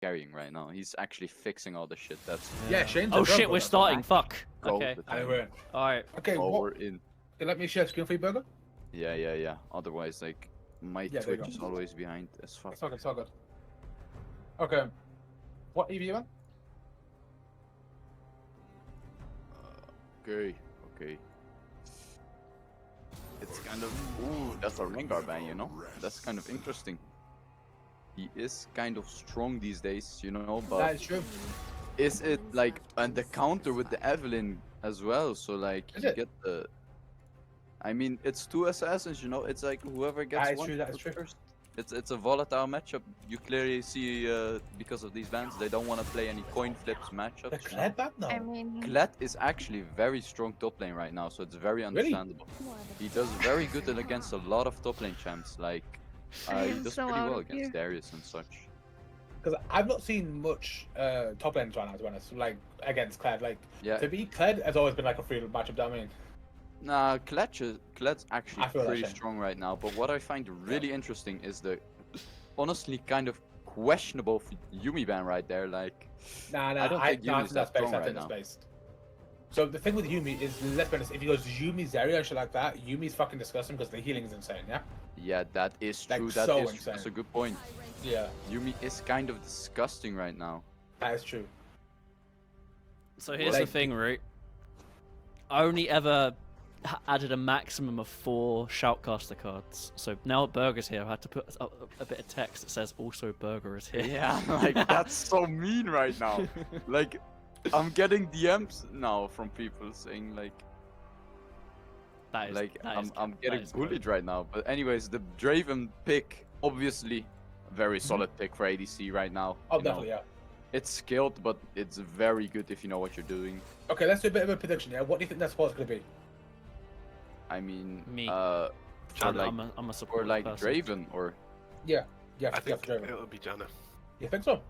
carrying right now. He's actually fixing all the shit. That's Yeah, Shane's a Oh jungle, shit, we're that's starting. right. Fuck. go Okay. with And him. we're in. Alright. Okay, Oh, what? we're in. Let me share screen for you, Burger. Yeah. Otherwise, like, my Yeah, there you Twitch is go. always behind as fuck. It's all good, it's all good. Okay. What EV you on? Okay. It's kind of... Ooh, that's a Rengar ban, you know? That's kind of interesting. He is kind of strong these days, you know, That but is true. is it like... And the counter with the Evelyn as well, so like, Is you it? get the... I mean, it's 2 assassins, you know? It's like whoever gets That is one true, that is shot true. first. It's a volatile matchup. You clearly see, because of these bans, they don't want to play any coin flips matchups. The you know? Kled ban? No. I mean, Kled is actually very strong top lane right now, so it's very understandable. He does very good against a lot of top lane champs. Like, I he am does so pretty out well of against here. Darius and such. Because I've not seen much top lanes right now, to be honest. Like, against Kled. Like, Yeah, to be Kled has always been like a free matchup, do you know what I mean? nah, Kled's actually I feel that pretty shit. strong right now. But what I find really interesting is the honestly kind of questionable Yumi ban right there. Like, Nah, I don't think Yumi's that strong right now. space. So the thing with Yumi is, let's be honest, if he goes Yumi, Zarya and shit like that, Yumi's fucking disgusting because the healing is insane, yeah? Yeah, that is Like, true. so That's insane. a good point. Yeah, Yumi is kind of disgusting right now. that is true. So here's Like- the thing, right? I only ever added a maximum of 4 Shoutcaster cards. So now that Burger's here, I had to put a bit of text that says also Burger is here. Yeah, like that's so mean right now. Like, I'm getting DMs now from people saying like That is, like that is I'm that getting is good. bullied right now. But anyways, the Draven pick, obviously, a very solid pick for ADC right now. Oh, you know. definitely, yeah. It's skilled, but it's very good if you know what you're doing. Okay, let's do a bit of a prediction, yeah? What do you think that support's going to be? I mean, Me. for like I'm a or supporter like person. Draven or Yeah, I think Draven. it'll be Janna. You think so?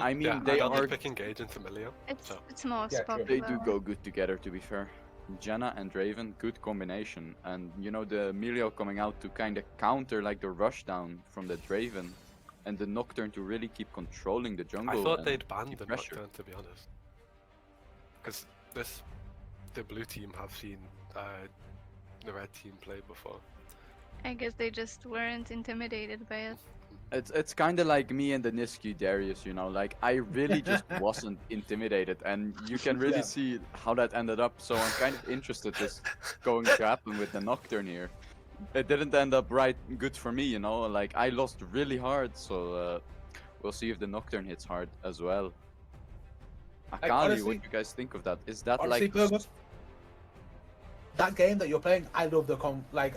I mean Yeah, they I don't are like picking Gage and Familiar. So. it's most Yeah, true. popular. they do go good together, to be fair. Janna and Draven, good combination, and you know the Emilio coming out to kind of counter like the rush down from the Draven, and the Nocturne to really keep controlling the jungle. I thought and they'd ban keep the pressure. Nocturne, to be honest. Because the blue team have seen the red team play before. I guess they just weren't intimidated by it. It's kind of like me and the Niski Darius, you know, like I really just wasn't intimidated, and you can really Yeah. see how that ended up. So I'm kind of interested what's going to happen with the Nocturne here. It didn't end up good for me, you know, like I lost really hard, so we'll see if the Nocturne hits hard as well. Akali, honestly- what do you guys think of that? Is that Honestly, like Burgos, that game that you're playing, I love the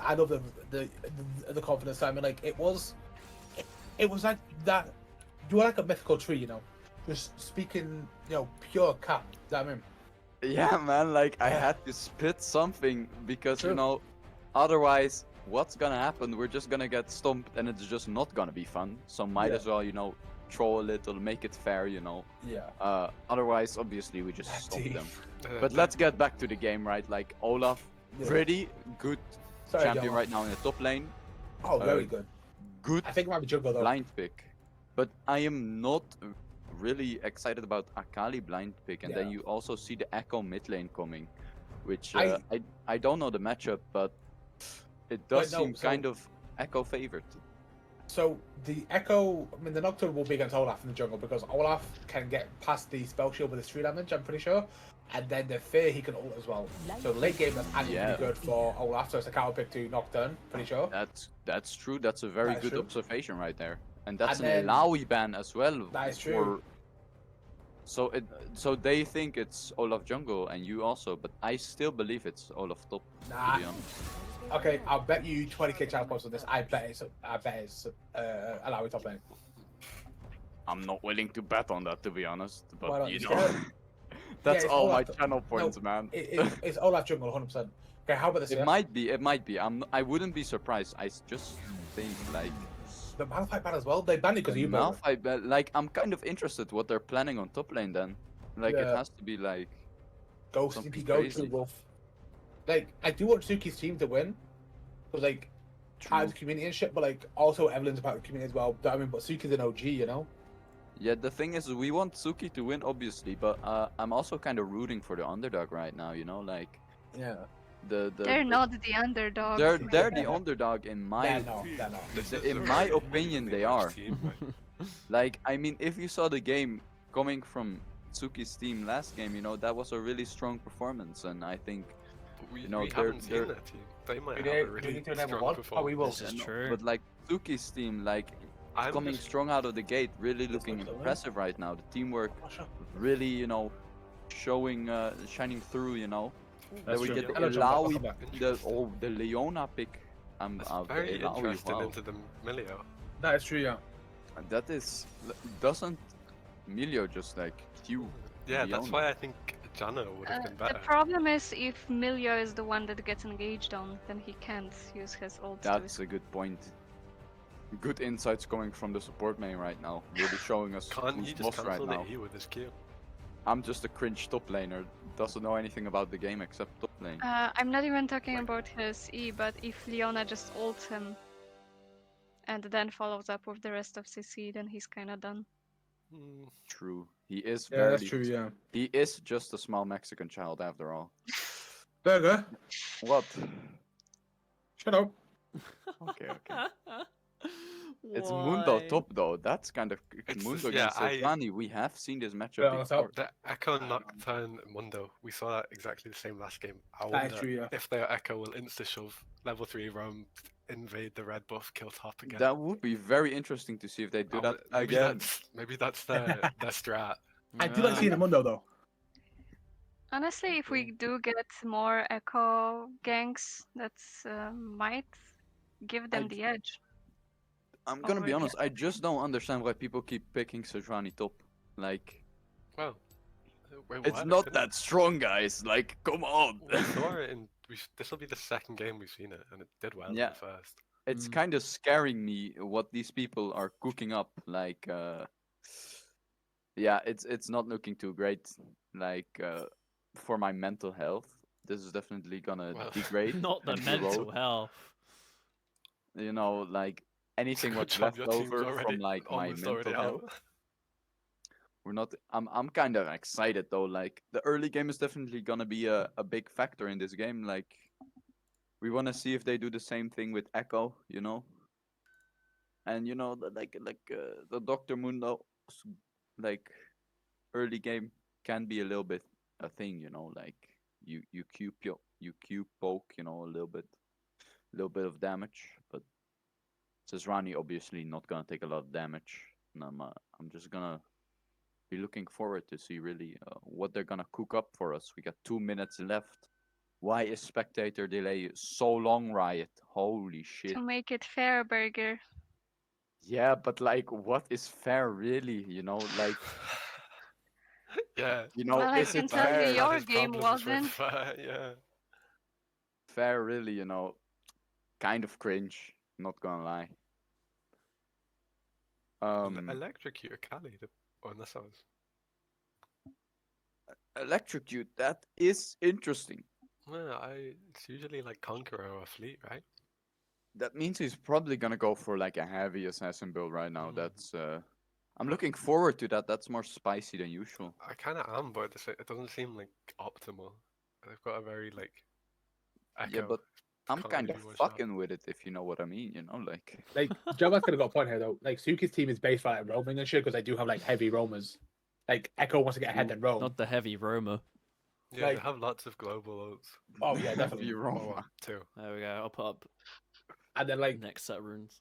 I love the confidence. I mean, like it was like that. You were like a mythical tree, you know, just speaking, you know, pure cap. That I mean, Yeah, man, like I Yeah. had to spit something because you True. know, otherwise, what's gonna happen? We're just gonna get stomped, and it's just not gonna be fun. So might Yeah. as well, you know, throw a little, make it fair, you know. yeah. Otherwise, obviously, we just stomp Team. them. But let's get back to the game, right? Like Olaf, Yeah. pretty good Sorry, champion John. right now in the top lane. Oh, very good. Good I think it might be jungle though. blind pick, but I am not really excited about Akali blind pick. And then Yeah. you also see the Echo mid lane coming, which I- I don't know the matchup, but it does no, seem so- kind of Echo favored. So the Echo, I mean, the Nocturne will be against Olaf in the jungle because Olaf can get past the spell shield with his 3 damage, I'm pretty sure. And then the Fear he can ult as well. So late game that's actually Yeah. pretty good for Olaf, so it's a counter pick to Nocturne, pretty sure. That's true. That's a very That is good true. observation right there, and that's And an then- Ilaoi ban as well. That is for- true. So they think it's Olaf jungle, and you also, but I still believe it's Olaf top. Nah. To be honest. Okay, I'll bet you 20k chance points on this. I bet it's Alawi top lane. I'm not willing to bet on that, to be honest. Why But not? you It's know, kinda- that's it's all my Olaf. channel points, man. It's Olaf jungle, 100%. Okay, how about this? It Yeah? might be. It might be. I wouldn't be surprised. I just think like The Malphite ban as well. They banned it because of you, Burger. Malphite. But like, I'm kind of interested what they're planning on top lane. Then, like, it Yeah. has to be like. Go something CP, go crazy. True Wolf. Like, I do want Suki's team to win. Because, like, part of the community and shit, but, like, also Evelyn's a part of the community as well. But, I mean, but Suki's an OG, you know? Yeah, the thing is, we want Suki to win, obviously, but I'm also kind of rooting for the underdog right now. You know, like Yeah. They're not the underdog. they're the underdog in my They're not. They're not. This The- is in a my really opinion, evenly they matched are. Team, right? Like, I mean, if you saw the game coming from Suki's team last game, you know, that was a really strong performance, and I think, But we, you know, we they're haven't seen their team. They might We have a need- we really need to enable strong one. performance. Oh, we will. This is you know, true. but like Suki's team, like I'm coming just- strong out of the gate, really looking much the win. impressive right now. The teamwork Oh, sure. really, you know, showing, shining through, you know. That's Then we true. get the Hello, John, welcome Ilaoi, back. the Leona pick. That's The very Ilaoi, interested wow. into the Milio. That is true, yeah. And that is, doesn't Emilio just like cue? Yeah, that's Leona? why I think Jano would have been The better. problem is if Milio is the one that gets engaged on, then he can't use his ult. That's a good point. Good insights coming from the support main right now. Really showing us Can't who's he just boss right cancel now. the E with his Q? I'm just a cringe top laner. Doesn't know anything about the game except top lane. I'm not even talking about his E, but if Leona just ults him and then follows up with the rest of CC, then he's kinda done. Hmm, True. He is Yeah, very. that's true, yeah. He is just a small Mexican child after all. Burger, What? shut up. Okay, okay. It's Mundo Why? top though. That's kind of It's Mundo just- yeah, against Silvani. We have seen this Yeah, matchup that's before. out. the Echo Nocturne Mundo, we saw that exactly the same last game. I That is wonder true, yeah. if their Echo will insta-shove level 3 roam, invade the red buff, kill top again. That would be very interesting to see if they do that maybe again. maybe that's their strat. I do like seeing the Mundo, though. Honestly, if we do get more Echo ganks, that's might give them I- the edge. I'm gonna be Over honest. I just don't understand why people keep picking Sejuani top. Like, Well, it's not that strong, guys. Like, come on. We saw it in. This will be the second game we've seen it, and it did well Yeah. in the first. It's Mm. kind of scaring me what these people are cooking up. Like, yeah, it's not looking too great. Like, for my mental health, this is definitely gonna Well, degrade. Not the and mental erode. health. You know, like anything Good what's job, left your team's over already from like my almost mental already health. out. We're not. I'm kind of excited though. Like the early game is definitely gonna be a big factor in this game. Like we want to see if they do the same thing with Echo, you know. And you know, the Doctor Mundo, like early game can be a little bit a thing, you know. Like you Q poke, you know, a little bit of damage, but Rani obviously not gonna take a lot of damage. And I'm just gonna be looking forward to see really what they're gonna cook up for us. We got 2 minutes left. Why is spectator delay so long, Riot? Holy shit! To make it fair, Burger. Yeah, but like, what is fair really? You know, like, Yeah. you know, Well, I is can it tell you fair? your Had his game problems with, wasn't. yeah. Fair really? You know, kind of cringe. Not gonna lie. Electrocute a Kali, unless I was. Electrocute. That is interesting. Well, it's usually like Conqueror or Fleet, right? That means he's probably gonna go for like a heavy assassin build right now. Mm. That's I'm looking forward to that. That's more spicy than usual. I kind of am, but it doesn't seem like optimal. They've got a very like. Echo. Yeah, but I'm can't kind really of one shot. fucking with it, if you know what I mean. You know, like Like, Java's kind of got a point here, though. Like, Suki's team is based on like, roaming and shit because they do have like heavy roamers. Like, Echo wants to get ahead and roam. Not the heavy Roma. Yeah, like- they have lots of global ults Oh, yeah, definitely. Heavy Roma. too. There we go. I'll put up And then, like, next set of runes.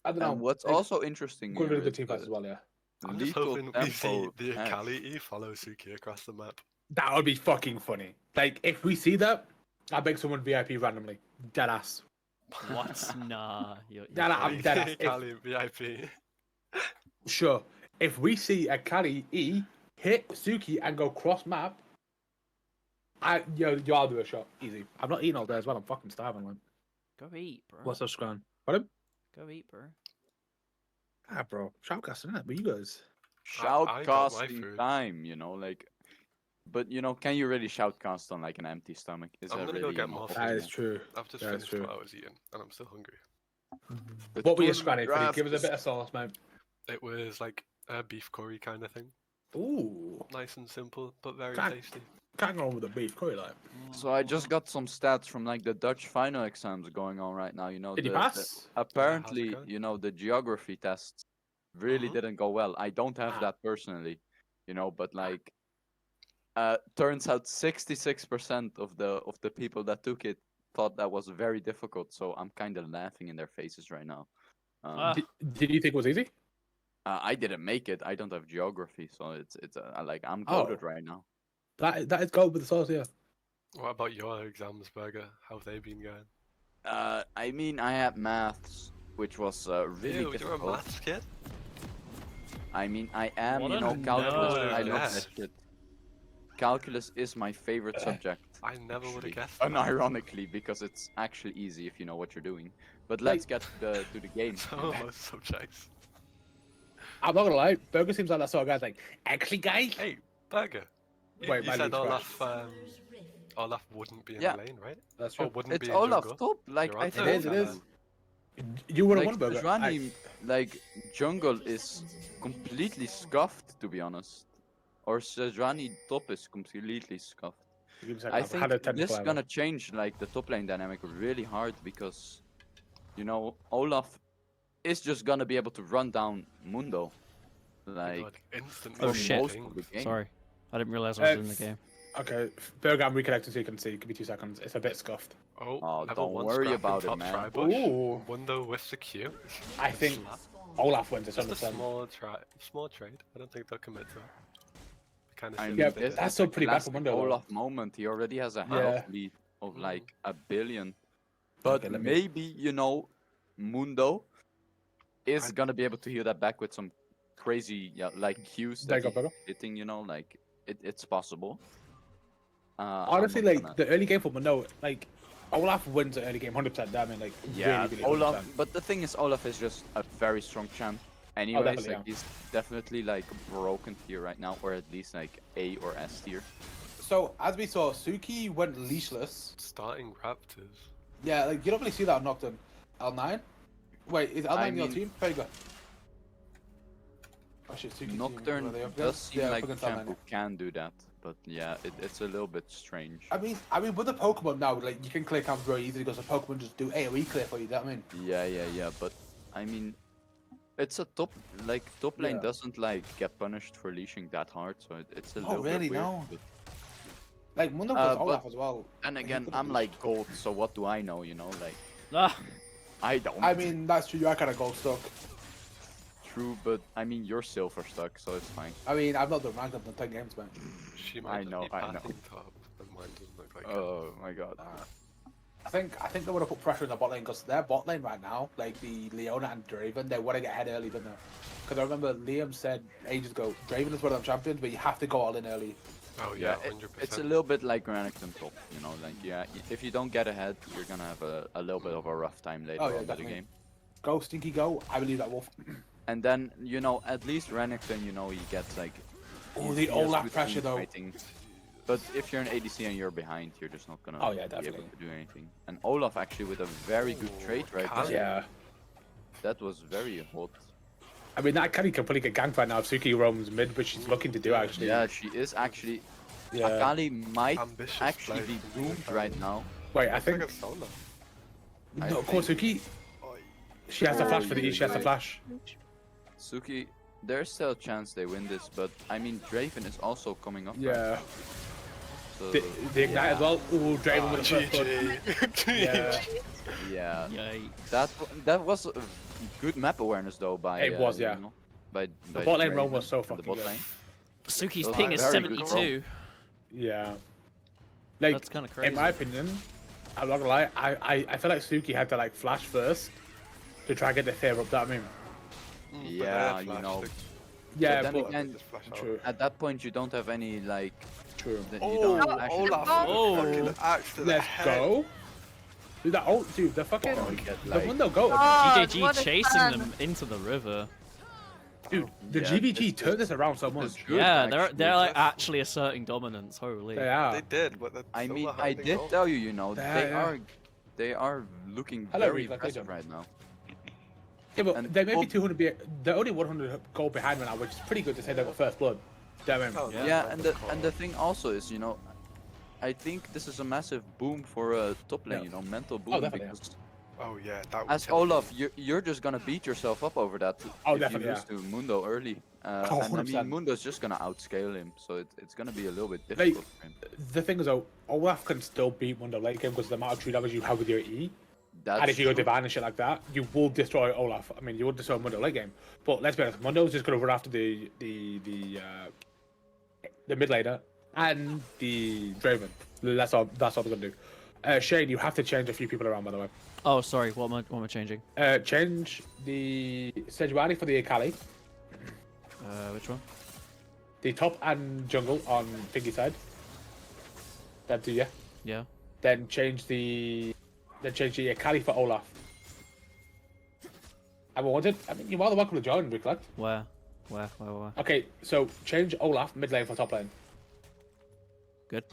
I don't know. And what's like, also interesting good here really good is team fights as well, yeah. I'm just lethal hoping we see tempo the Ash. Akali E follow Suki across the map. That would be fucking funny. Like, if we see that, I beg someone VIP randomly. Deadass. What? Nah. Nah, nah, I'm dead ass. If- Akali VIP. Sure. If we see a Kali E hit Suki and go cross map, I'll do a shot. Easy. I'm not eating all day as well. I'm fucking starving, man. Go eat, bro. What's up, Scran? What? Go eat, bro. Ah, bro. Shoutcasting, innit? But you guys. I got my Shoutcasting food. time, you know, like. But you know, can you really shoutcast on like an empty stomach? Is I'm that gonna go really get an more option? That food. is true. I've just That's finished true. what I was eating, and I'm still hungry. The What were you tournament scranning, Freddie? draft Give us a is- bit of sauce, man. It was like beef curry kind of thing. Ooh, Nice and simple, but very Can't- tasty. can't go wrong with the beef curry, like. So I just got some stats from like the Dutch final exams going on right now. You know, Did you the- pass? apparently, going? you know, the geography tests really Mhm. didn't go well. I don't have Ah. that personally, you know, but like, turns out 66% of the people that took it thought that was very difficult. So I'm kind of laughing in their faces right now. Ah. Did you think it was easy? I didn't make it. I don't have geography, so it's like I'm Oh. goaded right now. That is gold with the sauce, yeah. What about your exams, Burger? How have they been going? I mean, I had maths, which was really Ew, you're a difficult. maths kid? I mean, I am, What you a know, calculus. nerd. I love Yeah. that shit. Calculus is my favorite subject. I never would actually. have guessed that. Unironically, because it's actually easy if you know what you're doing. But let's get to the game. Some of most subjects. I'm not gonna lie, Burger seems like that sort of guy's like, actually, guys. Hey, Burger. Wait, you my said lead Olaf, Olaf wouldn't be in Yeah. the lane, right? That's Or true. wouldn't It's be in Olaf jungle. top. Like You're I on told It is, you, it is. You would have Like won, Burger. Sejuani, like jungle is completely scuffed, to be honest. Or Sejuani top is completely scuffed. I think this is gonna change like the top lane dynamic really hard because, you know, Olaf is just gonna be able to run down Mundo, Oh my like God, instantly Oh, for shit. most of the game. Sorry, I didn't realize I was in the game. Okay, Burger, I'm reconnecting so you can see. Give me 2 seconds. It's a bit scuffed. Oh, Oh, level don't 1 worry scrapping about it, top man. tri-bush. Ooh. Mundo with the Q. I think Slap. Olaf wins this Just a 100%. small trade. I don't think they'll commit to it. Kind I of mean, Yeah, this that's is still a pretty bad for classic Mundo, though. Olaf moment. He already has a Yeah. health lead of like a billion. But Okay, let me- maybe, you know, Mundo is gonna be able to heal that back with some crazy, like Qs There that you go, he's Burger. hitting, you know, like it's possible. I'm Honestly, not like gonna- the early game for Mundo, like Olaf wins the early game 100%. I mean, like yeah, really, really Olaf. 100%. But the thing is, Olaf is just a very strong champ. Anyways, definitely, like he's definitely like broken tier right now, or at least like A or S tier. So as we saw, Suki went leashless. starting Raptors. Yeah, like you don't really see that on Nocturne. L9. Wait, is L9 your mean- team? There you go. Oh shit, Suki's team, Nocturne were they up does against? seem Yeah, like a against champ L9. who can do that, but yeah, it's a little bit strange. I mean, with the Pokemon now, like you can clear camps very easily because the Pokemon just do AOE clear for you. That I mean, Yeah, but I mean, it's a top lane Yeah. doesn't like get punished for leashing that hard, so it's a Oh, little really? bit weird. No. But like Mundo Uh, plays Olaf but- as well. then He again, could've I'm leashed. like gold, so what do I know? You know, like Ah, I don't. I mean, that's true. You are kind of gold stuck. True, but I mean you're silver stuck, so it's fine. I mean, I've not done ranked up in 10 games, man. She I might just know, be I know. passing top, but mine doesn't look like it. Oh my god. I think they would have put pressure on the bot lane because their bot lane right now, like the Leona and Draven, they want to get ahead early, don't they? Because I remember Liam said ages ago, Draven is one of them champions, but you have to go all in early. Oh Yeah, yeah, 100%. it's a little bit like Renekton top, you know, like yeah, if you don't get ahead, you're gonna have a little bit of a rough time later Oh, yeah, on in the definitely. game. Go, Stinky, go. I believe that Wolf. And then, you know, at least Renekton, you know, he gets like. Oh, he the has Olaf good pressure, team though. fighting. But if you're an ADC and you're behind, you're just not gonna Oh, yeah, be able definitely. to do anything. And Olaf actually with a very good trade right Kali. there. Yeah. That was very hot. I mean, that Akali can probably get ganked right now if Suki roams mid, which she's looking to do, actually. Yeah, she is actually. Yeah. Akali might Ambitious actually play be from doomed Akali. right now. Wait, I It's like think... a solo. I No, of course, Suki... She has the flash for the E, she has the flash. Suki, there's still a chance they win this, but I mean, Draven is also coming up. right Yeah. now, so, The Ignite as well. Ooh, Draven with the first blood. GG. Yeah. yeah. yay. That was a good map awareness though by. It was, you yeah. know, by The bot lane Draven roam was so and the fucking bot good. lane. Suki's Those ping are is very good 72. Yeah. Like, That's kind of crazy. in my opinion, I'm not gonna lie, I feel like Suki had to like flash first to try and get the fear up, that I mean. Yeah, you know. Yeah, then but... again, Just flash out. True, At that point, you don't have any like. true. You Oh, don't have flash Olaf anymore. Oh. fucking axe to the Let's head. go. Dude, that ult, dude, the fucking... Oh, you get, the like- window go. God, GJG what a chasing fun. them into the river. Dude, the Yeah, GVG this- turned this around so this much. is good, Yeah, actually. they're like actually asserting dominance. Holy. They are. They did, but that's I still mean, a I hiding did goal. tell you, you know, Yeah, yeah. they are looking Hello, very Reeve, like impressive they right now. Yeah, but And they may be well- 200. They're only 100 gold behind right now, which is pretty good to say they got first blood. Do you know what I mean? Oh, Yeah, like and the the thing also is, you know, I think this is a massive boom for top lane. Yeah. You know, mental boom definitely, yeah. because Oh yeah, that would as tell me. Olaf, you're just gonna beat yourself up over that Oh, if definitely, you lose to Mundo early. Oh, And I mean, 100%. Mundo's just gonna outscale him, so it's gonna be a little bit Like, difficult for him. the thing is, though, Olaf can still beat Mundo late game because of the amount of true damage you have with your E. That's And if you go true. divine and shit like that, you will destroy Olaf. I mean, you will destroy Mundo late game. But let's be honest, Mundo's just gonna run after the mid laner and the Draven. That's all. That's all they're gonna do. Shane, you have to change a few people around, by the way. Oh, sorry. What am I changing? Change the Sejuani for the Akali, Which one? the top and jungle on Thingy side. Them two, yeah. Yeah. Then change the Akali for Olaf. I wanted. I mean, you're more than welcome to join, Recollect. Where? Okay, so change Olaf mid lane for top lane. Good.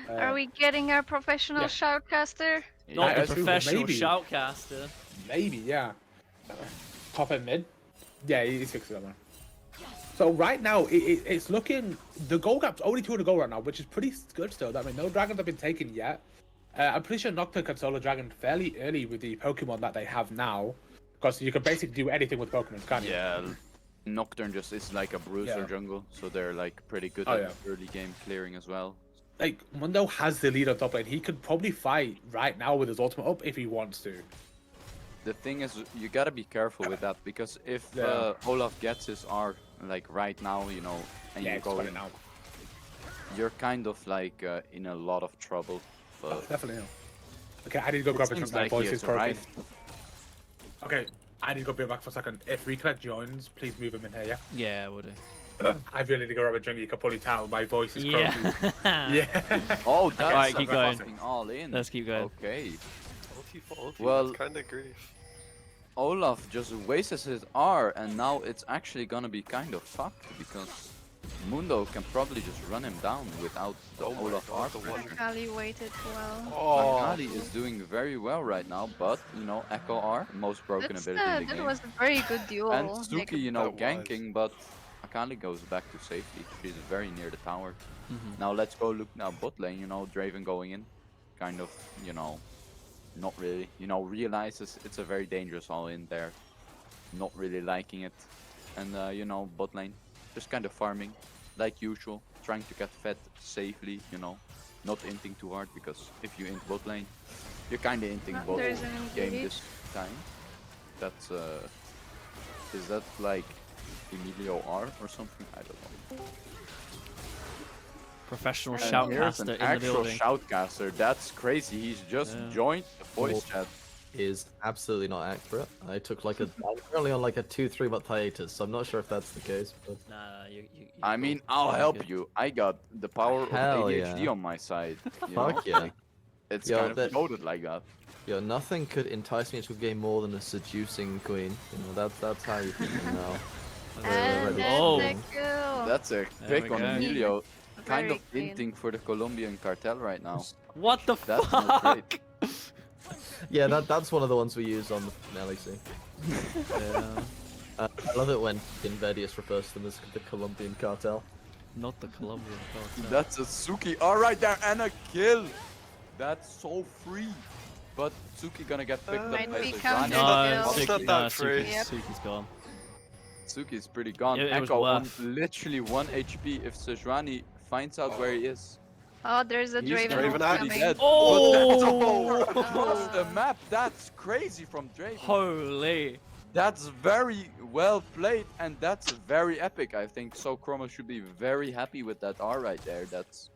Are we getting our professional yeah. shoutcaster? Not Yeah, the that's true, professional maybe. shoutcaster. Maybe, yeah. Top and mid. Yeah, he's fixing that one. So right now, it's looking. The goal gap's only 200 gold right now, which is pretty good still. I mean, no dragons have been taken yet. I'm pretty sure Nocturne can solo dragon fairly early with the Pokemon that they have now, because you can basically do anything with Pokemon, can't you? Yeah, Nocturne just is like a bruiser Yeah. jungle, so they're like pretty good Oh, at yeah. early game clearing as well. Like Mundo has the lead on top lane. He could probably fight right now with his ultimate up if he wants to. The thing is, you gotta be careful with that because if Yeah. Olaf gets his R like right now, you know, and Yeah, you it's go funny in, now. you're kind of like in a lot of trouble. Oh, But definitely. No. Okay, I need to go grab a seems drink. My like he voice has is broken. arrived. Okay, I need to go be back for a second. If Reconnect joins, please move him in here, Yeah, would it? yeah? I really need to go grab a drink. You can probably tell my voice is croaky. Yeah. Yeah. Oh, that's Alright, keep going. fucking all in. Let's keep going. Okay. Ulti for ulti, Well- that's kind of grief. Olaf just wastes his R, and now it's actually gonna be kind of fucked because Mundo can probably just run him down without the Oh my Olaf God, R. the one- pressure. Akali waited well. Oh, Akali is doing very well right now, but you know, Echo R, most broken ability in the That game. was a very good duel. And Nick. Suki, you know, That was. ganking, but Akali goes back to safety. She's very near the tower. Mhm. Now let's go look now bot lane, you know, Draven going in. Kind of, you know, not really. You know, realizes it's a very dangerous all in there. Not really liking it. And, you know, bot lane, just kind of farming, like usual. Trying to get fed safely, you know. Not inting too hard, because if you int bot lane, you're kind of inting bot There's an game engage. this time. That's, is that like Emilio R or something? I don't know. Professional And And here's shoutcaster an in the actual building. shoutcaster. That's crazy. He's just Yeah. joined the voice Cool. chat. Is absolutely not accurate. I took like I'm currently on like a 2-3 month hiatus, so I'm not sure if that's the case. But Nah, you I mean, I'll Yeah, help good. you. I got the power Hell of ADHD yeah. on my side. You fuck know? yeah, Like, it's Yo, kind of that- coded like that. yo, nothing could entice me into a game more than a seducing queen. You know, that's how you keep me now. And ready. that's Oh. the kill. That's a There pick we on go. Emilio. Kind Very of clean. hinting for the Colombian cartel right now. What the That's not fuck? great. Yeah, that's one of the ones we use on the LEC. Yeah. I love it when Invedius refers to them as the Colombian cartel. Not the Colombian cartel. That's a Suki. All right there, and a kill. That's so free. But Suki gonna get picked up Might by be Sejani. counted. No, I'll Suki, set no, that free. Suki, Yep. Suki's gone. Suki's pretty gone. It was Echo on worth. literally 1 HP if Sejani finds out where he is. Oh, there's a He's Draven Draven ult out. pretty coming. dead. Oh! But that's across the map. That's crazy from Draven. Holy. That's very well played, and that's very epic, I think. So Chroma should be very happy with that R right there. That's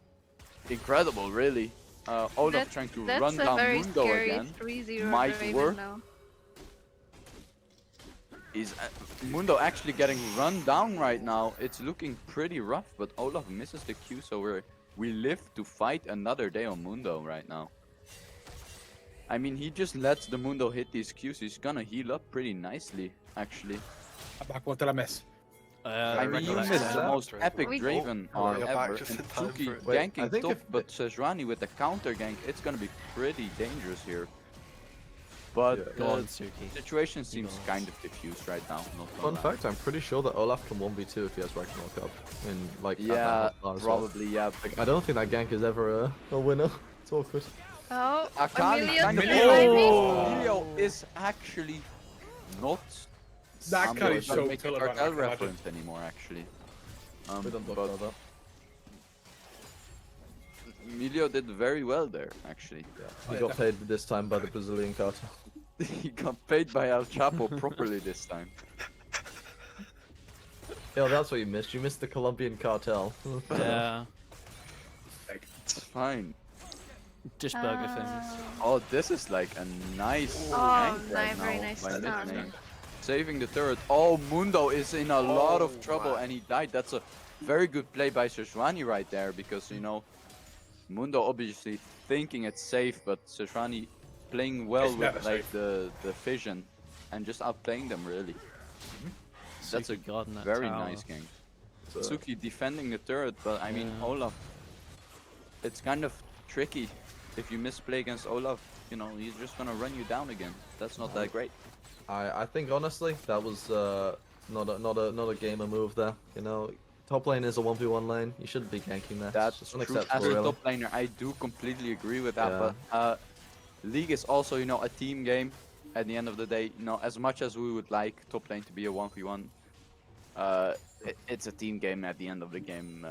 incredible, really. Olaf That- trying to That's run a down very Mundo scary again. 3-0 Might Draven work. now. Is Mundo actually getting run down right now? It's looking pretty rough, but Olaf misses the Q, so we live to fight another day on Mundo right now. I mean, he just lets the Mundo hit these Qs. He's gonna heal up pretty nicely, actually. I'm back. What did I miss? I mean, you recollect missed the that. most epic We- Draven Oh, R you're back ever. just And in time Suki for it. Wait, I ganking think top, if but Sejrani with the counter gank, it's gonna be pretty dangerous here. But Yeah. Go on, Suki. situation seems Eagles. kind of diffused right now. Not Fun gonna lie. fact, I'm pretty sure that Olaf can 1v2 if he has Ragnarok up. In, like, at that Yeah, hot bar as well. probably, yeah. Like, I don't think that gank is ever a winner. It's awkward. Oh, Akali Emilio kind of surviving. Emilio is actually not That I'm Akali not is gonna so make a killer, man, I cartel can imagine. reference anymore actually. We don't talk But about that. Emilio did very well there actually. He yeah, got paid this time by the Brazilian cartel. He got paid by El Chapo properly this time. Yeah, that's what you missed. You missed the Colombian cartel. Yeah. It's fine. Just burger things. Oh, this is like a nice Oh, gank right very now nice by start. Nickname. Saving the turret. Oh, Mundo is in a lot of trouble and he died. That's a very good play by Sejuani right there because, you know, Mundo obviously thinking it's safe, but Sejuani playing well It's with never like safe. the vision and just outplaying them really. That's a Suki guarding that very tower. nice game. So, Suki defending the turret, but I mean, Yeah. Olaf, it's kind of tricky. If you misplay against Olaf, you know, he's just gonna run you down again. That's not that great. I think honestly that was not a gamer move there. You know, top lane is a 1v1 lane. You shouldn't be ganking there. That's It's true. unacceptable, As a really. top laner, I do completely agree with that. Yeah. But League is also, you know, a team game. At the end of the day, you know, as much as we would like top lane to be a 1v1, it's a team game at the end of the game.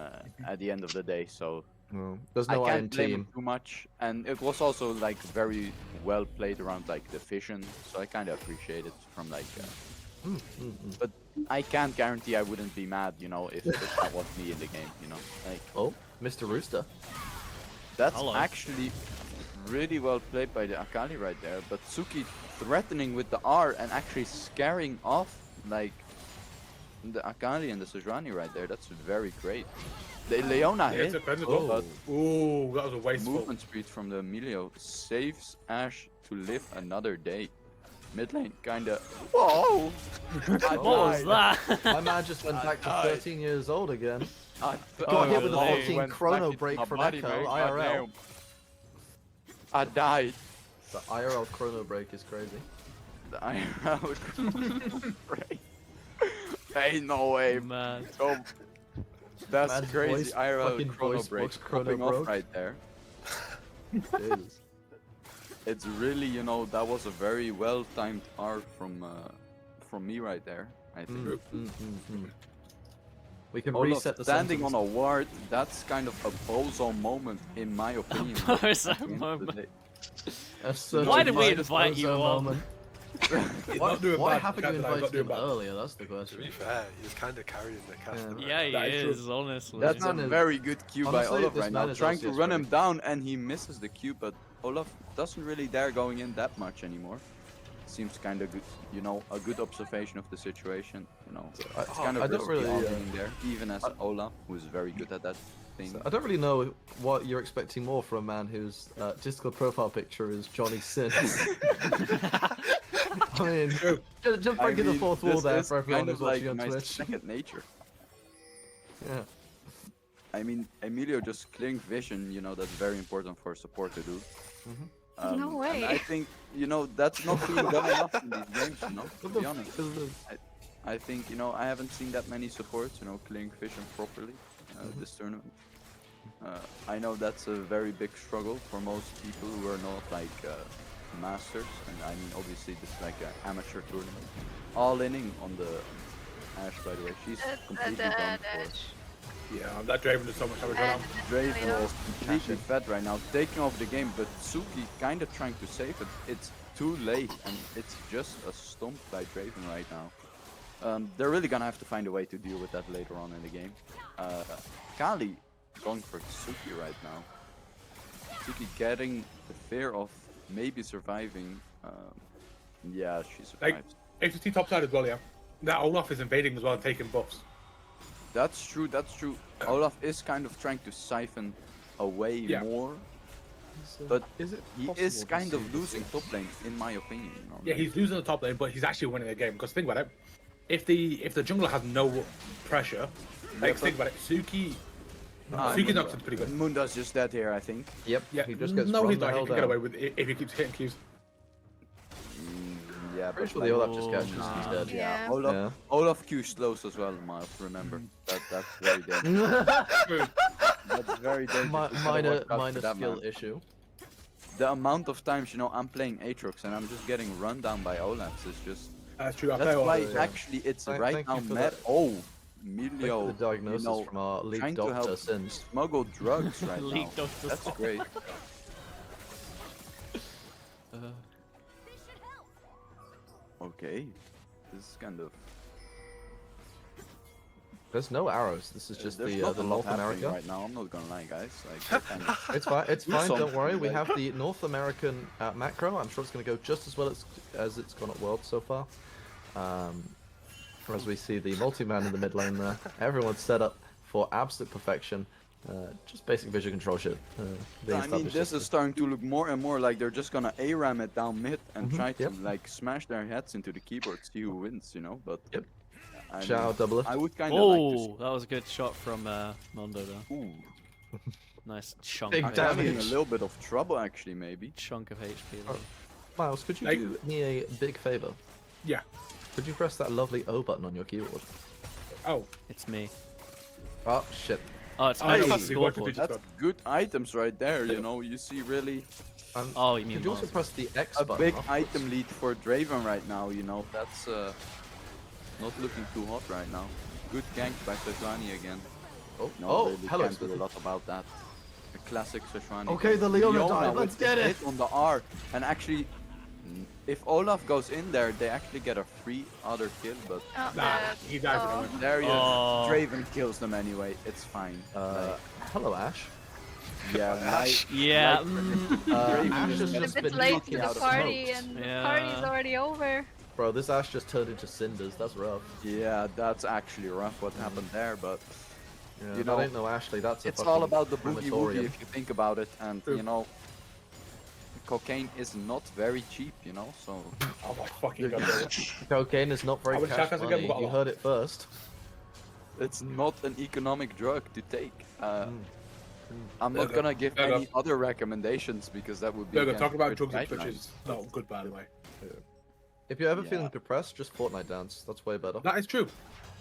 At the end of the day, so No, there's I no iron can't blame him team. too much. And it was also like very well played around like the vision, so I kind of appreciate it from like. But I can't guarantee I wouldn't be mad, you know, if that was me in the game, you know. Like Oh, Mr. Rooster. that's Hello. actually really well played by the Akali right there. But Suki threatening with the R and actually scaring off like the Akali and the Sejuani right there. That's very great. The Leona Yeah, it's hit, a critical. but Ooh, that was a wasteful. movement speed from the Emilio saves Ash to live another day. Mid lane kinda. Whoa! I What was died. that? My man just went back to died. 13 years old again. I Got hit with a Holy. fucking went chrono back into break my from body, Echo, man. IRL. Goddamn. I died. The IRL chrono break is crazy. The IRL break. Ain't no way. Man. Oh, that's Man's crazy. voice- IRL fucking chrono voice break box chrono popping off broke. right there. Jesus. It's really, you know, that was a very well timed art from me right there. I think. We can Olaf reset the standing sentence. on a ward, that's kind of a bozo moment in my opinion. bozo At the end of the moment. day. A certain Why did we minus invite you bozo on? moment. He's Why, not doing why bad. haven't you Can't deny he's invited not doing him bad. earlier? That's the To question. be fair, he's kind of carrying the cast. Yeah. Yeah, he That is is, honestly. That's a man is- very good cue by honestly, Olaf this right man now, is trying to also run very- him down and he misses the cue, but Olaf doesn't really dare going in that much anymore. Seems kind of good, you know, a good observation of the situation, you know. It's kind of I don't risky really, all in there, even as Olaf, who's very good at that thing. I don't really know what you're expecting more from a man whose Discord profile picture is Johnny Sins. I mean, True. just breaking the mean, fourth wall this there is for everyone kind who's of like watching on my Twitch. second nature. Yeah. I mean, Emilio just clearing vision, you know, that's very important for support to do. No And way. I think, you know, that's not being done enough in these games, you know, to be honest. I think, you know, I haven't seen that many supports, you know, clearing vision properly this tournament. I know that's a very big struggle for most people who are not like masters, and I mean, obviously this is like an amateur tournament. All inning on the Ash, by the way, she's completely done for. Yeah, that Draven does so much damage right now. Draven is completely fed right now, taking over the game, but Suki kind of trying to save it. It's too late, and it's just a stomp by Draven right now. They're really gonna have to find a way to deal with that later on in the game. Kali going for Suki right now. Suki getting the fear of maybe surviving. Yeah, she survives. If you see top side as well, yeah. That Olaf is invading as well and taking buffs. That's true, that's true. Olaf is kind of trying to siphon away Yeah. more, but is it he possible is to kind see of the losing six? top lane, in my opinion. You know? Yeah, he's losing the top lane, but he's actually winning the game. Because think about it, if the jungler has no pressure, like but- think about it, Suki Ah, Suki Munda. knocks is pretty good. Munda's just dead here, I think. Yep. Yeah, He just gets no, run he's the not. He hell can get down. away with it if he keeps hitting Qs. Yeah, Pretty but sure like, the Olaf just Oh, catches. He's nah. dead. Yeah. Olaf, Yeah. Olaf Q slows as well, Miles. Remember that's very dangerous. That's very dangerous. You gotta minor watch out for minor that, skill man. issue. The amount of times I'm playing Aatrox and I'm just getting run down by Olafs is just. That's true. I play That's all why the- actually it's Thank- right thank now you for mad. that. Oh, Thank you for Emilio, the diagnosis you know, from our lead trying to doctor, help Sins. smuggle drugs right Lead now. doctor That's Sins. great. Okay, this is kind of. There's no arrows. This is just There's the not a lot North happening America. right now. I'm not gonna lie, guys. Like, I kind of- It's fine. It's Do fine. Don't something, worry. We like- have the North American macro. I'm sure it's going to go just as well as it's gone at World so far. As we see the multi-man in the mid lane there, everyone's set up for absolute perfection. Just basic vision control shit. Being I mean, established this just- is starting to look more and more like they're just gonna A-ram it down mid and Mhm, try to yep. like smash their heads into the keyboard, see who wins, you know. But Yep. I mean, Shout out double lift. I would kind of like to. Oh, that was a good shot from Mondo there. Ooh, Nice chunk. Big of I'm having a damage. little bit of trouble actually, maybe. Chunk of HP. Oh. There. Miles, could you Like- do me a big favor? Yeah. Could you press that lovely O button on your keyboard? Oh. It's me. Oh shit! Oh, it's Oh, my yeah, fucking possibly, what scoreboard. did you- That's good items right there, you know. You see really Oh, you mean Could you also Mars. press the X a button? big afterwards? item lead for Draven right now, you know. That's not looking too hot right now. Good gank by Sejuani again. Oh, No, oh, really hello. can't do a lot about that. A classic Sejuani. Okay, the Leona dive, let's with get the it! hit on the R, and actually, if Olaf goes in there, they actually get a free other kill. But Oh, Nah, he died oh. for there you Oh. Draven kills them anyway. It's fine. Hello, Ash. Yeah, Ash. Yeah. Ash has It's a just bit been late knocking to the out of party, smokes. and Yeah. the party's already over. Bro, this Ash just turned into cinders. That's rough. yeah, that's actually rough what happened there, but Yeah, You that know, ain't no Ashley. That's a it's fucking all about the boogie woogie crematorium. if you think about it, and True. you know, cocaine is not very cheap, you know. So Oh my fucking god. Cocaine is not very How many cash shotguns again? money. We got a You lot. heard it first. it's not an economic drug to take. Mm. I'm not Burger, gonna give burger. any other recommendations because that would be. Burger, against talk about good drugs and guidelines. Twitch is not good, by the way. If you're ever Yeah. feeling depressed, just Fortnite dance. That's way better. That is true.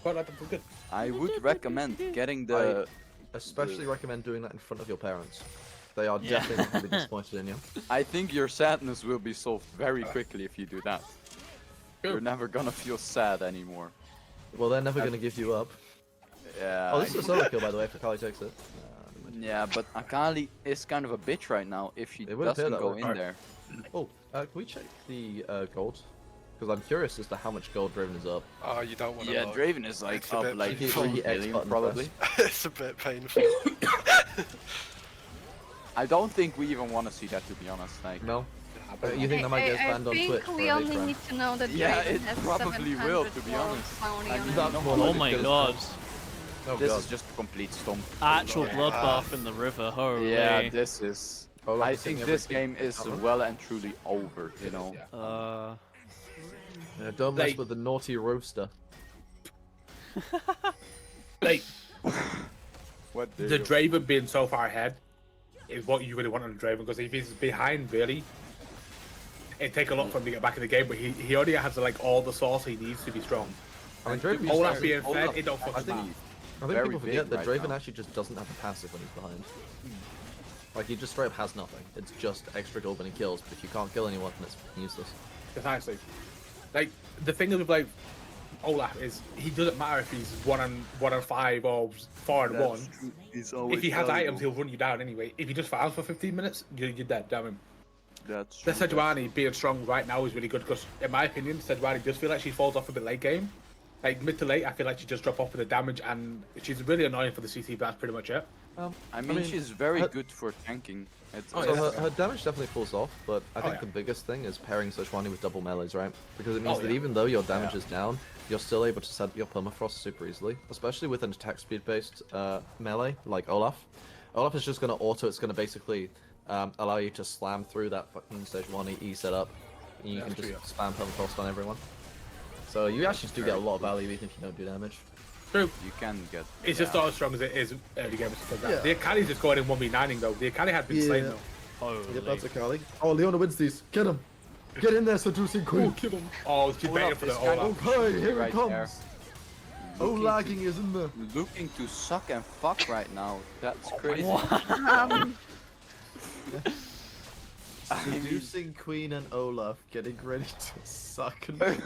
Quite like them for good. I would recommend getting the. Especially recommend doing that in front of your parents. They are Yeah. definitely not going to be disappointed in you. I think your sadness will be solved very quickly if you do that. True. You're never gonna feel sad anymore. Well, they're never going to give you up. Yeah. Oh, this is a solo kill, by the way, if Akali takes it. Yeah, but Akali is kind of a bitch right now if she It would appear doesn't that go way. in Alright. there. Oh, can we check the gold? Because I'm curious as to how much gold Draven is up. Oh, you don't want to Yeah, look. Draven is like It's a up bit like painful. 3 The X million button probably. It's a bit painful. I don't think we even want to see that, to be honest. Like, No? You think that might get us banned I on think Twitch for we a hate only crime? need to know that Yeah, Draven it has probably will, to be 700 honest. bounty I on mean, it. That's no, more Oh like my because- god. Oh, this God. is just a complete stomp. Actual Yeah. bloodbath in the river. Holy. Yeah, this is. Oh, I I'm think seeing this every game kick is cover. well and truly over, you know. Yeah. Yeah, don't mess Like- with the naughty roaster. Like, What the Draven being so far ahead is what you really want on the Draven, because if he's behind, really, it'd take a lot for him to get back in the game, but he already has like all the sauce he needs to be strong. I mean, to Draven be All fair, that being Olaf- fed, it don't I fucking think- matter. I think very people forget big that right Draven now. actually just doesn't have a passive when he's behind. Like, he just straight up has nothing. It's just extra gold when he kills, but if you can't kill anyone, then it's fucking useless. Precisely. Like, the thing with like Olaf is he doesn't matter if he's 1-5 or 4-1. If he has items, he'll run you down anyway. If he just farms for 15 minutes, you're dead. Damn him. That's The true. Sejuani being strong right now is really good because, in my opinion, Sejuani does feel like she falls off a bit late game. Like mid to late, I feel like she just drop off with the damage, and she's really annoying for the CC. But that's pretty much it. I mean, she's very her- good for tanking. It's, Oh, So yeah. her damage definitely falls off, but I think yeah. the biggest thing is pairing Sejuani with double melees, right? Because it means Oh, that yeah. even though your damage is down, you're still able to set your permafrost super easily, especially with an attack speed based melee like Olaf. Olaf is just going to auto, it's going to basically allow you to slam through that fucking Sejuani E setup, and you Yeah, can that's just true, spam permafrost on everyone. So you actually do get a lot of value even if you don't do damage. True. you can get. It's just not as strong as it is early game and stuff like that. Yeah. The Akali's just going in 1v9ing though. The Akali had been slain Yeah. though. Holy. Akali. Oh, Leona wins these. Get him. Get in there, seducing Oh, queen. kill him. Oh, she's Olaf waiting for the is kind Olaf. of- Okay, here Right it comes. there. Oh, Looking lagging is in there. Looking to suck and fuck right now. That's crazy. Um, I mean- Seducing queen and Olaf getting ready to suck and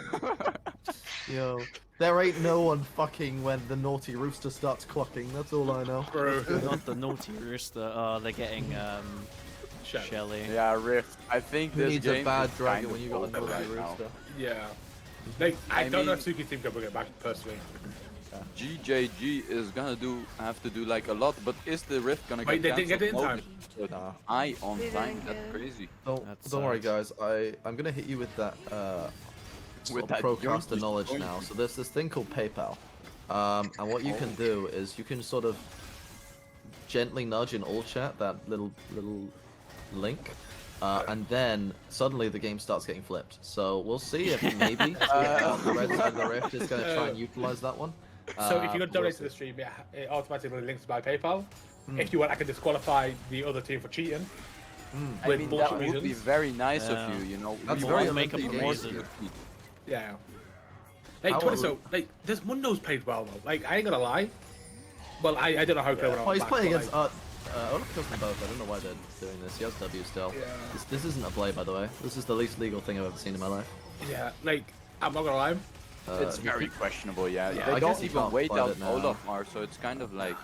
Yo, there ain't no one fucking when the naughty rooster starts clucking. That's all I know. Bro. Not the naughty rooster. They're getting Shut up. Shelly. Yeah, Rift. I think Who this needs game a bad is dragon kind when of you got a over naughty right now. rooster? Yeah. Like, I I don't know mean- if Suki's team can bring it back personally. GJG is gonna have to do like a lot, but is the Rift gonna Wait, get they didn't get it in cancelled? time. No, Nah. I on They time. didn't That's get it. crazy. Don't worry, guys. I'm gonna hit you with that With sort that of procaster yoinky knowledge yoinky. now. So there's this thing called PayPal, and what you can do is you can sort of gently nudge in all chat that little link, and then suddenly the game starts getting flipped. So we'll see if maybe the red side of the Rift is gonna try and utilize that one. So if you go We'll donate to see. the stream, it automatically links by PayPal. Hmm. If you want, I can disqualify the other team for cheating. I With mean, bullshit that would be reasons. very nice Yeah. of you. You know, That's we very want make up to a be more reason. Swifty. Yeah. Like, How- 20, so, like, this Mundo's played well, though. Like, I ain't gonna lie. Well, I don't know how clever Oh, he's playing against Olaf kills them both. I don't know why they're doing this. He has W still. Yeah. This isn't a play, by the way. This is the least legal thing I've ever seen in my life. Yeah, like, I'm not gonna lie. It's very questionable. Yeah, Yeah, they I can't guess you even can't wait fight out it now. Olaf Mar, so it's kind of like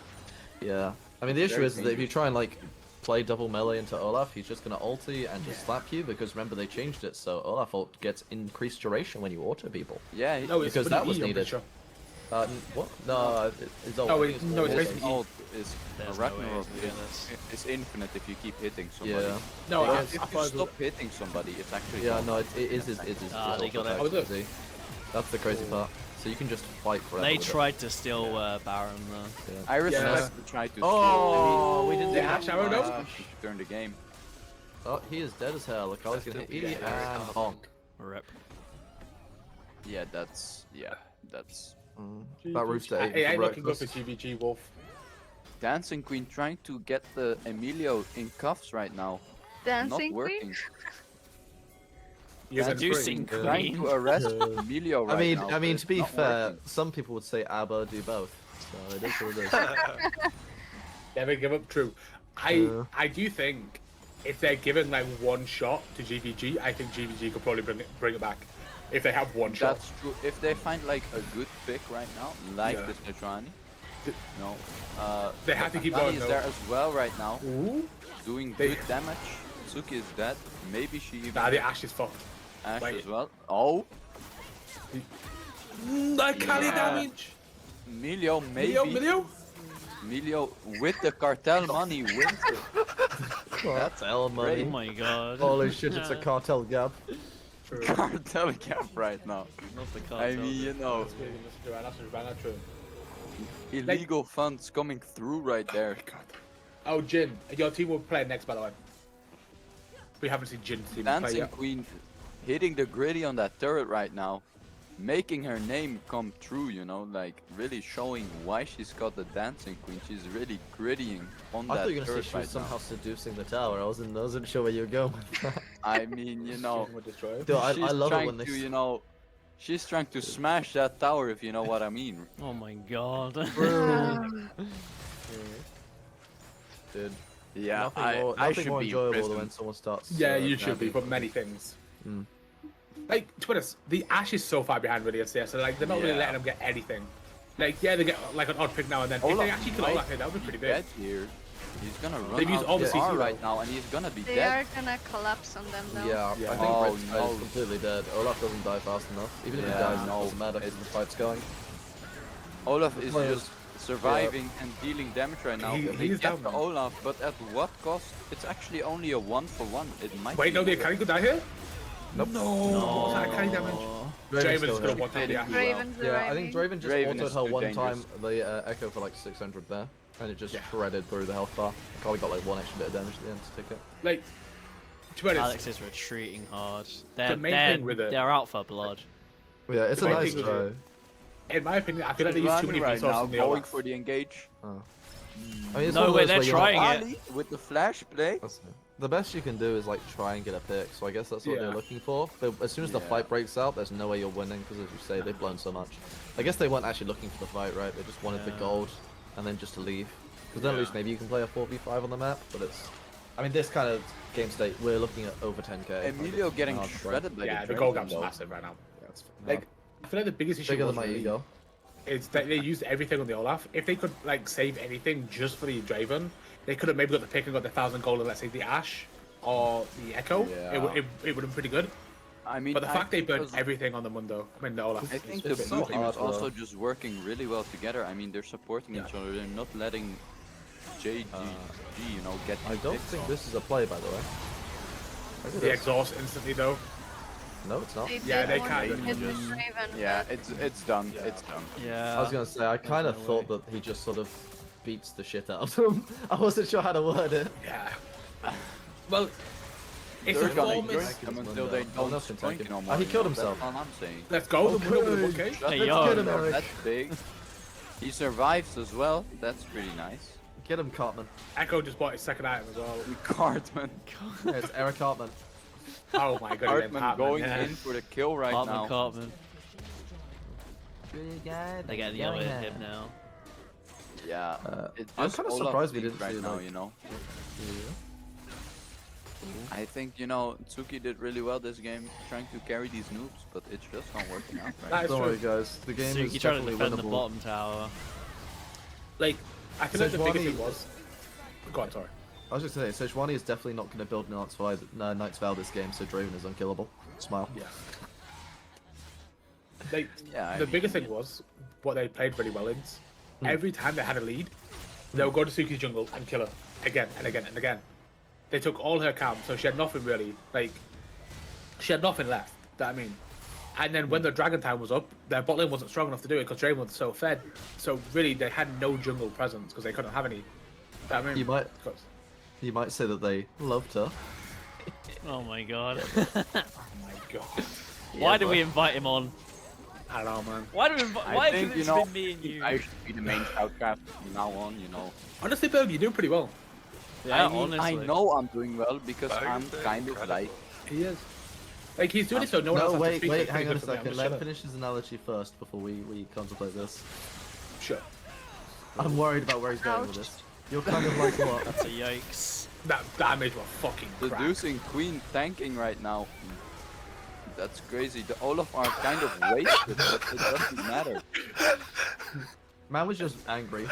Yeah. I mean, the issue Very is that if you try and like play double melee into Olaf, he's just gonna ulti and just slap you because remember they changed it so Olaf ult gets increased duration when you auto people. yeah. No, it's Because for that the was E, I'm needed. pretty sure. What? No, it's ult. Oh, I think no, it's ult. basically- Ult is There's no way Ragnarok he's gonna get this. is infinite if you keep hitting somebody. Yeah. No, I, Because I if thought you it was- stop hitting somebody, it's actually Yeah, gone. no, it is. It is. Ah, they got it. Oh, is it? crazy. That's the crazy part. So you can just fight forever. They with it. tried to steal Baron though. Yeah. I respect Yeah. the try to Oh, we didn't They do have that. Shadow Dome? turn the game. Oh, he is dead as hell. Look, I was gonna hit E and honk. Rip. Yeah, that's That rooster ate I ain't for looking good for breakfast. GVG Wolf. Dancing Queen trying to get the Emilio in cuffs right now. Dancing Not working. Queen? You guys are Seducing free. Trying to arrest Emilio right now. I mean, but to be it's not fair, working. some people would say ABBA do both. So it is what it is. Never give up. True. Yeah. I do think if they're given like one shot to GVG, I think GVG could probably bring it back. If they have one shot. That's true. If they find like a good pick right now, like Yeah. this Netrani, no, They have to keep Nani going, is though. there as well right now, Ooh. doing They- good damage. Suki is dead. Maybe she even Nah, the Ash is fucked. Ash wait. as well. Oh, That carry Yeah. damage. Emilio maybe. Milio? Emilio with the cartel money wins it. That's L money. Oh my god. Holy shit, it's a cartel gap. True. Cartel cap right now. Not the I cartel. mean, you know, That's true, that's true. illegal funds coming through right there. Oh, Jin, your team will play next, by the way. We haven't seen Jin's team play Dancing yet. Queen hitting the gritty on that turret right now, making her name come true, you know, like really showing why she's got the Dancing Queen. She's really grittying on I that thought you were gonna say turret she was right somehow now. seducing the tower. I wasn't sure where you were going with that. I mean, you know, Will destroy it. Dude, I she's love it trying when they. to, you know, she's trying to smash that tower, if you know what I mean. Oh my god. Dude, Yeah, nothing I nothing should more be enjoyable than imprisoned. when someone starts. Yeah, you should be nabbing for people. many things. Mm. Like, to be honest, the Ash is so far behind really CS, so like they're not really Yeah. letting them get anything. Like, yeah, they get like an odd pick now and then. If Olaf they actually kill might Olaf here, that would be pretty big. Dead here. He's gonna run They've used out all the the CC R though. right now, and he's gonna be They dead. are gonna collapse on them now. Yeah, Yeah. I think Oh, Red Side no. is completely dead. Olaf doesn't die fast enough. Even if he Yeah, dies, no. it doesn't matter because the fight's going. Olaf The is players- just surviving and dealing damage right now. He- They he's get down, the man. Olaf, but at what cost? It's actually only a 1-for-1. It might Wait, be no, the worth Akali could die here? Nope. No. What's that Akali damage? Draven's still gonna here. want that, yeah. Raven's Yeah, I arriving. think Draven just Draven autoed is her too one dangerous. time the Echo for like 600 there, and it just Yeah. shredded through the health bar. Akali got like one extra bit of damage at the end to take it. Like, to be honest, Alex is retreating hard. The They're, main they're, thing with it- they're out for blood. Yeah, it's a The main nice thing try. with in my opinion, I feel like they use too many right resources now, in the going Olaf. for the engage. Oh. I mean, it's No one of way, those they're where you're not- trying it. Ali with the flash play. That's- The best you can do is like try and get a pick, so I guess that's what Yeah. they're looking for. But as soon as the Yeah. fight breaks out, there's no way you're winning because, as you say, they've blown so much. I guess they weren't actually looking for the fight, right? They just wanted the Yeah. gold and then just to leave. Because then at least Yeah. maybe you can play a 4v5 on the map, but it's... I mean, this kind of game state, we're looking at over 10k. Emilio getting hard to break. shredded by Yeah, the the goal Draven, gap's though. massive right now. Yeah, it's Like, I feel like the biggest issue bigger was than my really ego. is that they used everything on the Olaf. If they could like save anything just for the Draven, they could have maybe got the pick and got the 1,000 gold and let's say the Ash or the Echo. Yeah. It would have been pretty good. I mean, But the fact they burned because- everything on the Mundo, I mean the Olaf. I think is the so blue team hard, is also though. just working really well together. I mean, they're supporting Yeah. each other. They're not letting JGG, get. I don't picks think off. this is a play, by the way. Look at the this. exhaust instantly though. No, it's not. They Yeah, did they want can't to even hit the just- Draven, Yeah, but it's done. Yeah. It's done. Yeah. I was gonna say, I kind of no thought way. that he just sort of beats the shit out of them. I wasn't sure how to word it. Yeah. Well, it's They're a gonna form. drink Is... them Mundo. until they Oh, don't nothing drink taken. no Oh, more. he you killed know, himself. That's all I'm saying. Let's go. The Mundo will be okay. Shut Hey, the yo. fuck Get up, him, Eric. That's big. He survives as well. That's pretty nice. Get him, Cartman. Echo just bought his second item as well. Cartman. Yeah, it's Eric Cartman. Oh my god. Cartman going in for the kill right Cartman, now. Cartman. They get the other him now. Yeah. It's I'm just kind of Olaf surprised we League didn't right see now, like, you know. I think, you know, Tsuki did really well this game trying to carry these noobs, but it's just not working out right. That is Don't true. worry, guys. The game is Suki trying to definitely defend the winnable. bottom tower. Like, I feel like the Sejuani- biggest thing was. Go on, sorry. I was just gonna say, Sejuani is definitely not going to build Knight's Vow this game, so Draven is unkillable. Smile. Yeah. Like, Yeah, I the mean- biggest thing was what they played really well in. Hmm. Every time they had a lead, they would go to Suki's jungle and kill her again and again and again. They took all her camp, so she had nothing really. Like, she had nothing left. That I mean. And then when the Dragon Time was up, their bot lane wasn't strong enough to do it because Draven was so fed. So really, they had no jungle presence because they couldn't have any. That I mean, You might say that they loved her. Oh my god. oh my god, Why did we invite him on? I don't know, man. Why did we invite? I Why think, could you it know, been me and you? I should be the main shoutcast from now on, you know. Honestly, Berg, you're doing pretty well. Yeah, I mean, I honestly. know I'm doing well because Berg I'm is doing kind of incredible. like... He is. Like he's doing it so no one else No, has to wait, speak. wait, It's pretty hang on a good for me. I'm second. just Let him chilling. finish his analogy first before we contemplate this. Sure. I'm worried about where he's going with this. You're kind of like what? That's a yikes. That damage was fucking crap. Seducing Queen tanking right now. That's crazy. The Olaf are kind of wasted, but it doesn't matter. Man was just angry.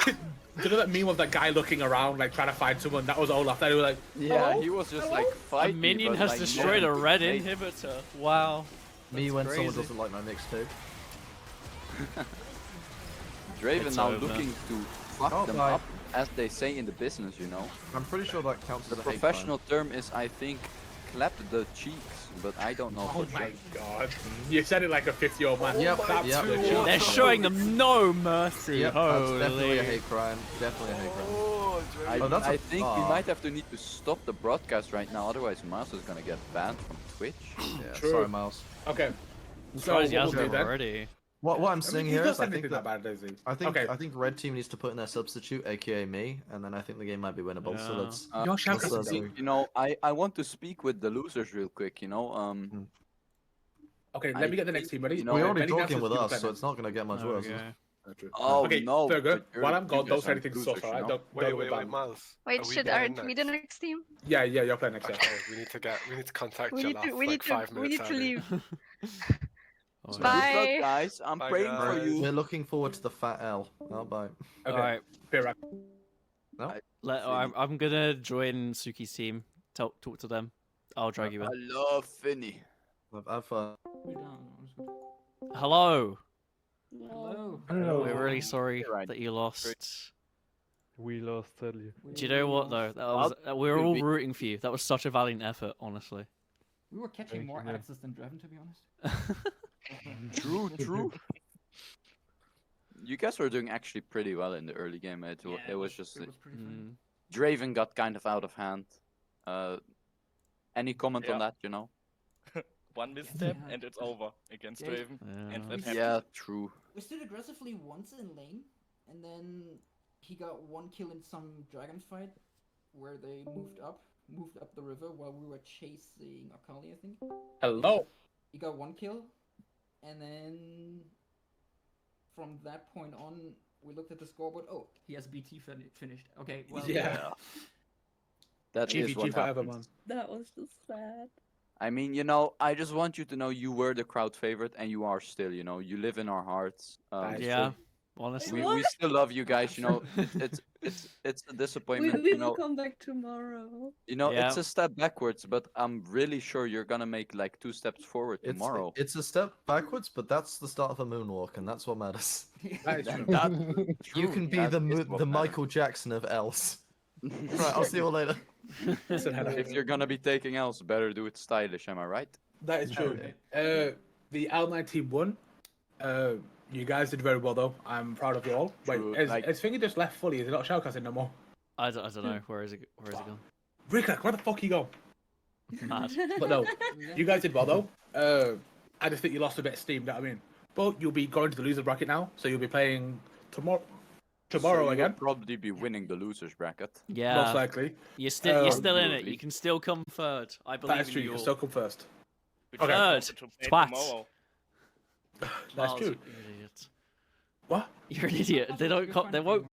Do you know that meme of that guy looking around, like trying to find someone? That was Olaf. They were like, Yeah, "Hello? he was just Hello?" like A fighting. minion but, has like, destroyed a nothing red to take. inhibitor. Wow. Me That's when someone crazy. doesn't like my mixtape. Draven It's now over. looking to fuck Oh, them bye. up, as they say in the business, you know. I'm pretty sure that counts The as a hate professional term is, I think, clap the cheeks, but I don't know. Oh for my sure. god. You said it like a 50-year-old man. Yep, That's yep. too They're much. They're showing them no mercy. Yep, that's definitely Holy. a hate crime. Definitely a hate crime. Oh, I, Draven. Oh, that's a- I think we aw. might have to need to stop the broadcast right now, otherwise Mouse is gonna get banned from Twitch. Yeah, True. sorry, Miles. Okay. I'm So surprised he what hasn't we'll do then? already. What I'm I mean, seeing he's here not is I saying think anything that that bad, is he? I think Okay. I think red team needs to put in their substitute, aka me, and then I think the game might be winnable. So Yeah. let's. Your I shout Let's, is think, you know, I want to speak with the losers real quick, you know. Okay, I let me get the next think, team ready. you know, We're already Benny talking Dance's with team us, is so it's not gonna get much worse. is it? Okay. Oh Okay, no! Burger, but you're- while I'm you gone, guys don't say are anything losers, sus, you alright? know? Don't Wait, go wait, ban. wait, Miles. wait, Are we should getting aren't we the next? next team? Yeah, you're playing next Okay, we need to contact We need Jalaf to we like need to 5 we minutes need to early. leave. Oh, Good Bye. luck, guys. I'm Bye, praying for guys. you. We're looking forward to the fat L. Oh, bye. Okay, Alright, be right. I'm gonna join Suki's team. Talk to them. I'll drag you I in. love Finny. Have fun. Hello. No. We're really sorry Right. that you lost. We lost earlier. Do you know what though? That was, we were all rooting for you. That was such a valiant effort, honestly. We were catching Thank more you, man. axes than Draven, to be honest. True. You guys were doing actually pretty well in the early game. It was just It was pretty fun. Mm. Draven got kind of out of hand. Any comment on Yeah. that? You know? One misstep Yeah. and it's over against Yeah. Draven. Yeah. And that Yeah, happened. true. We stood aggressively once in lane, and then he got one kill in some dragon fight where they moved up moved up the river while we were chasing Akali, I think. Hello. He got 1 kill, and then from that point on, we looked at the scoreboard. Oh, he has BT finished. Okay, well. Yeah. That is what GVG forever, happens. man. That was just sad. I mean, I just want you to know you were the crowd favorite, and you are still. You live in our hearts. That is Yeah, true. honestly. we still love you guys. It's a We disappointment. will come back tomorrow. Yeah. It's a step backwards, but I'm really sure you're gonna make like 2 steps forward tomorrow. It's a step backwards, but that's the start of a moonwalk, and that's what matters. That is true. You can be That the is what the matters. Michael Jackson of else. Right, I'll see you all later. Listen, Hannah, If you're gonna be taking else, better do it stylish. Am I right? that is true. The L9 team won. You guys did very well, though. I'm proud of you all. Wait, True, is like- Finger just left fully? Is he not shoutcasting no more? I don't know. Where is it gone? Recrack, where the fuck you go? Mad. But no, you guys did well, though. I just think you lost a bit of steam, you know what I mean? But you'll be going to the loser bracket now, so you'll be playing tomorrow So you again. will probably be winning the losers bracket. Most Yeah, likely. you're still in it. Probably. You can still come third. I That believe is true. in You you. can still come first. We Okay. just Third. wanted to play Twat. tomorrow. That's Miles, true. You're an idiot. What? You're an idiot. They don't. We're Co- fine they for won't